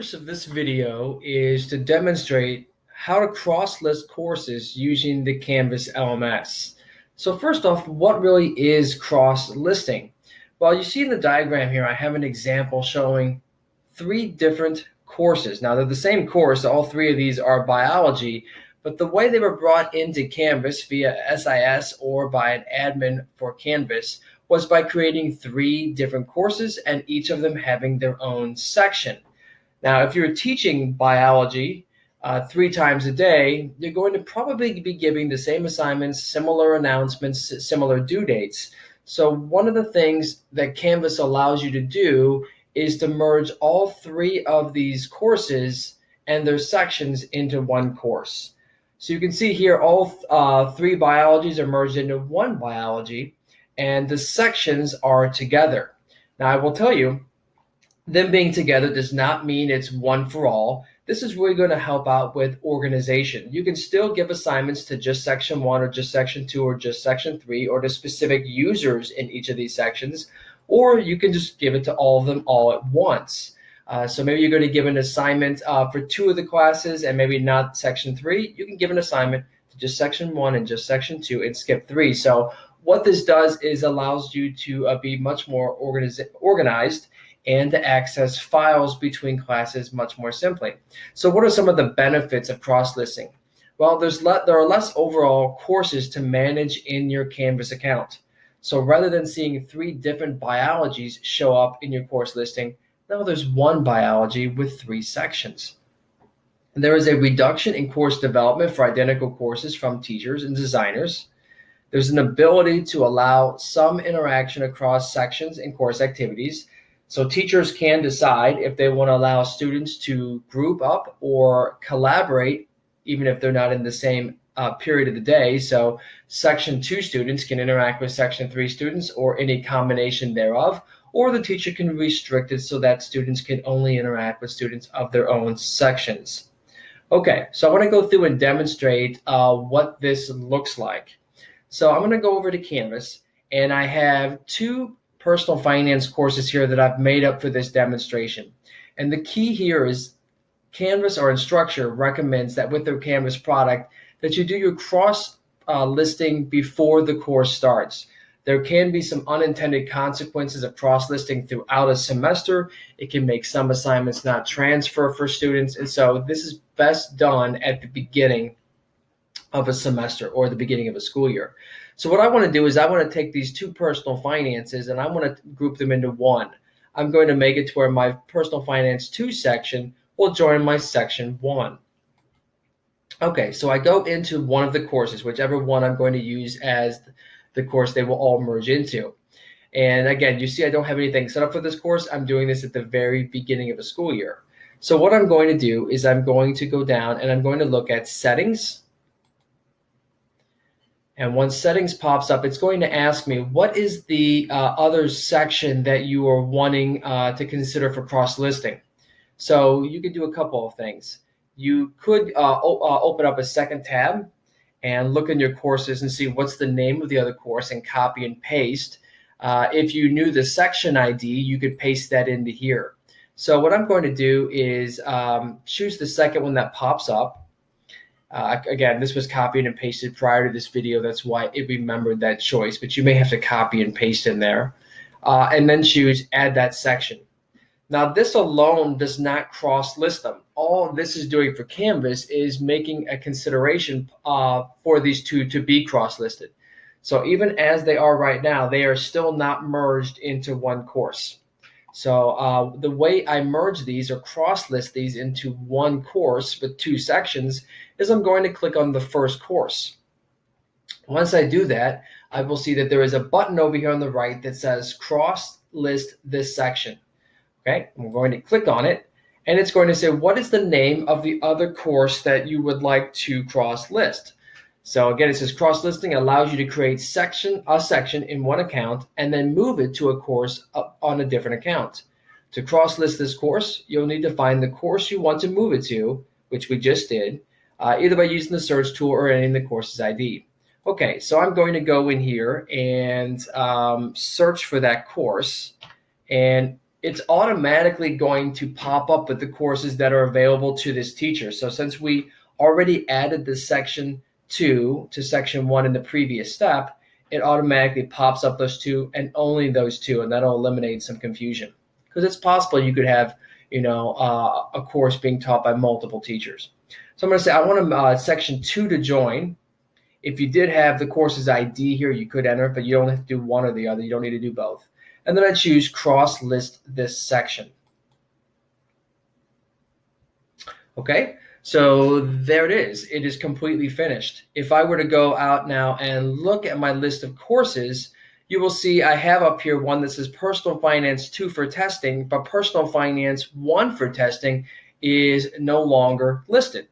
purpose of this video is to demonstrate how to cross-list courses using the Canvas LMS. So first off, what really is cross-listing? Well, you see in the diagram here, I have an example showing three different courses. Now, they're the same course. All three of these are biology, but the way they were brought into Canvas via SIS or by an admin for Canvas was by creating three different courses and each of them having their own section. Now, if you're teaching biology 3 times a day, you're going to probably be giving the same assignments, similar announcements, similar due dates. So one of the things that Canvas allows you to do is to merge all three of these courses and their sections into one course. So you can see here all three biologies are merged into one biology, and the sections are together. Now, I will tell you, them being together does not mean it's one for all. This is really going to help out with organization. You can still give assignments to just section 1 or just section 2 or just section 3 or to specific users in each of these sections, or you can just give it to all of them all at once. So maybe you're going to give an assignment for 2 of the classes and maybe not section 3. You can give an assignment to just section 1 and just section 2 and skip 3. So what this does is allows you to be much more organized and to access files between classes much more simply. So what are some of the benefits of cross-listing? Well, there are less overall courses to manage in your Canvas account. So rather than seeing 3 different biologies show up in your course listing, now there's one biology with 3 sections. And there is a reduction in course development for identical courses from teachers and designers. There's an ability to allow some interaction across sections and course activities. So teachers can decide if they want to allow students to group up or collaborate, even if they're not in the same period of the day. So section 2 students can interact with section 3 students or any combination thereof, or the teacher can restrict it so that students can only interact with students of their own sections. Okay, so I want to go through and demonstrate what this looks like. So I'm going to go over to Canvas, and I have 2 personal finance courses here that I've made up for this demonstration. And the key here is Canvas or Instructure recommends that with their Canvas product that you do your cross listing before the course starts. There can be some unintended consequences of cross-listing throughout a semester. It can make some assignments not transfer for students. And so this is best done at the beginning of a semester or the beginning of a school year. So what I want to do is I want to take these 2 personal finances and I want to group them into one. I'm going to make it to where my personal finance 2 section will join my section 1. Okay, so I go into one of the courses, whichever one I'm going to use as the course they will all merge into. And again, you see I don't have anything set up for this course. I'm doing this at the very beginning of a school year. So what I'm going to do is I'm going to go down and I'm going to look at settings. And once settings pops up, it's going to ask me, what is the other section that you are wanting to consider for cross-listing? So you could do a couple of things. You could open up a second tab and look in your courses and see what's the name of the other course and copy and paste. If you knew the section ID, you could paste that into here. So what I'm going to do is choose the second one that pops up. Again, this was copied and pasted prior to this video. That's why it remembered that choice, but you may have to copy and paste in there. And then choose add that section. Now, this alone does not cross-list them. All this is doing for Canvas is making a consideration for these 2 to be cross-listed. So even as they are right now, they are still not merged into one course. So the way I merge these or cross-list these into one course with 2 sections is I'm going to click on the first course. Once I do that, I will see that there is a button over here on the right that says cross-list this section. Okay, I'm going to click on it, and it's going to say, what is the name of the other course that you would like to cross-list? So again, it says cross-listing allows you to create a section in one account and then move it to a course on a different account. To cross-list this course, you'll need to find the course you want to move it to, which we just did, either by using the search tool or entering the course's ID. Okay, so I'm going to go in here and search for that course. And it's automatically going to pop up with the courses that are available to this teacher. So since we already added the section 2 to section 1 in the previous step, it automatically pops up those two and only those two, and that'll eliminate some confusion. Because it's possible you could have, a course being taught by multiple teachers. So I'm going to say I want section 2 to join. If you did have the course's ID here, you could enter it, but you don't have to do one or the other. You don't need to do both. And then I choose cross list this section. Okay, so there it is. It is completely finished. If I were to go out now and look at my list of courses, you will see I have up here one that says Personal Finance 2 for testing, but Personal Finance 1 for testing is no longer listed.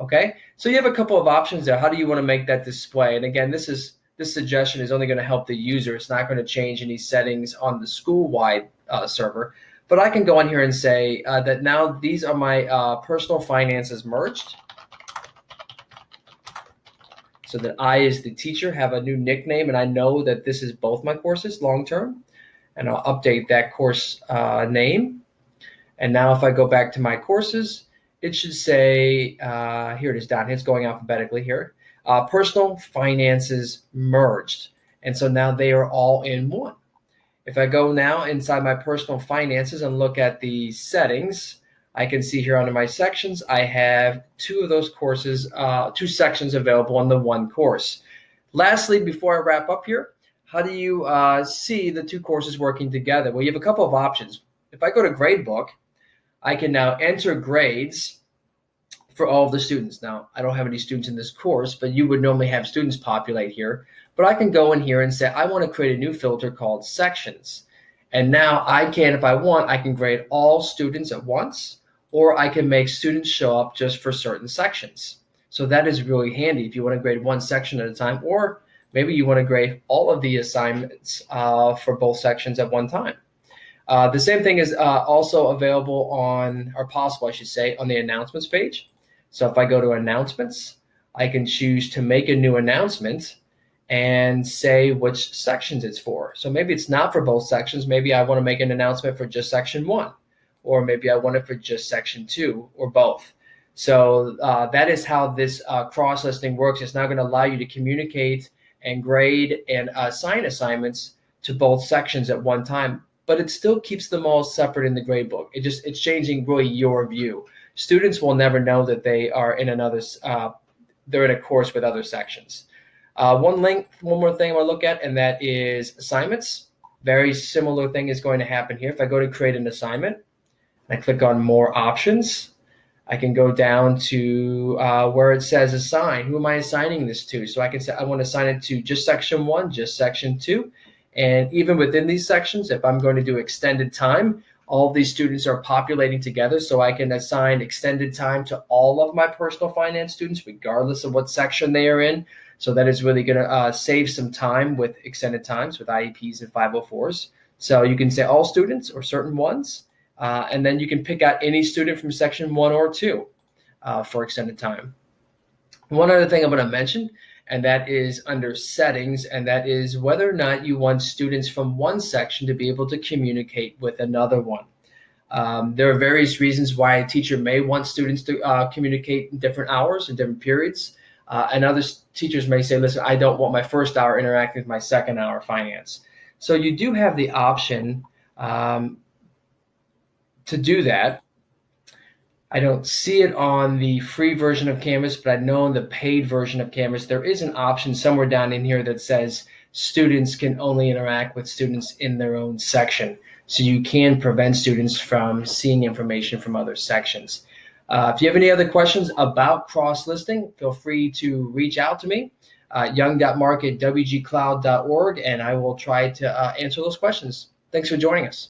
Okay, so you have a couple of options there. How do you want to make that display? And again, this suggestion is only going to help the user. It's not going to change any settings on the school-wide server. But I can go on here and say that now these are my personal finances merged. So that I, as the teacher, have a new nickname, and I know that this is both my courses long-term. And I'll update that course name. And now if I go back to my courses, it should say, here it is down here. It's going alphabetically here. Personal finances merged. And so now they are all in one. If I go now inside my personal finances and look at the settings, I can see here under my sections, I have two of those courses, two sections available on the one course. Lastly, before I wrap up here, how do you see the two courses working together? Well, you have a couple of options. If I go to Gradebook, I can now enter grades for all of the students. Now, I don't have any students in this course, but you would normally have students populate here. But I can go in here and say, I want to create a new filter called sections. And now I can, if I want, I can grade all students at once, or I can make students show up just for certain sections. So that is really handy if you want to grade one section at a time, or maybe you want to grade all of the assignments for both sections at one time. The same thing is also available on, or possible, I should say, on the announcements page. So if I go to announcements, I can choose to make a new announcement and say which sections it's for. So maybe it's not for both sections. Maybe I want to make an announcement for just section 1, or maybe I want it for just section 2, or both. So that is how this cross-listing works. It's now going to allow you to communicate and grade and assign assignments to both sections at one time, but it still keeps them all separate in the gradebook. It's changing really your view. Students will never know that they are in they're in a course with other sections. One more thing I want to look at, and that is assignments. Very similar thing is going to happen here. If I go to create an assignment, I click on more options, I can go down to where it says assign. Who am I assigning this to? So I can say I want to assign it to just section 1, just section 2. And even within these sections, if I'm going to do extended time, all of these students are populating together, so I can assign extended time to all of my personal finance students, regardless of what section they are in. So that is really going to save some time with extended times with IEPs and 504s. So you can say all students or certain ones, and then you can pick out any student from section 1 or 2 for extended time. One other thing I'm going to mention, and that is under settings, and that is whether or not you want students from one section to be able to communicate with another one. There are various reasons why a teacher may want students to communicate in different hours and different periods. And other teachers may say, listen, I don't want my first hour interacting with my second hour finance. So you do have the option to do that. I don't see it on the free version of Canvas, but I know in the paid version of Canvas, there is an option somewhere down in here that says students can only interact with students in their own section. So you can prevent students from seeing information from other sections. If you have any other questions about cross-listing, feel free to reach out to me, young.mark@wgcloud.org, and I will try to answer those questions. Thanks for joining us.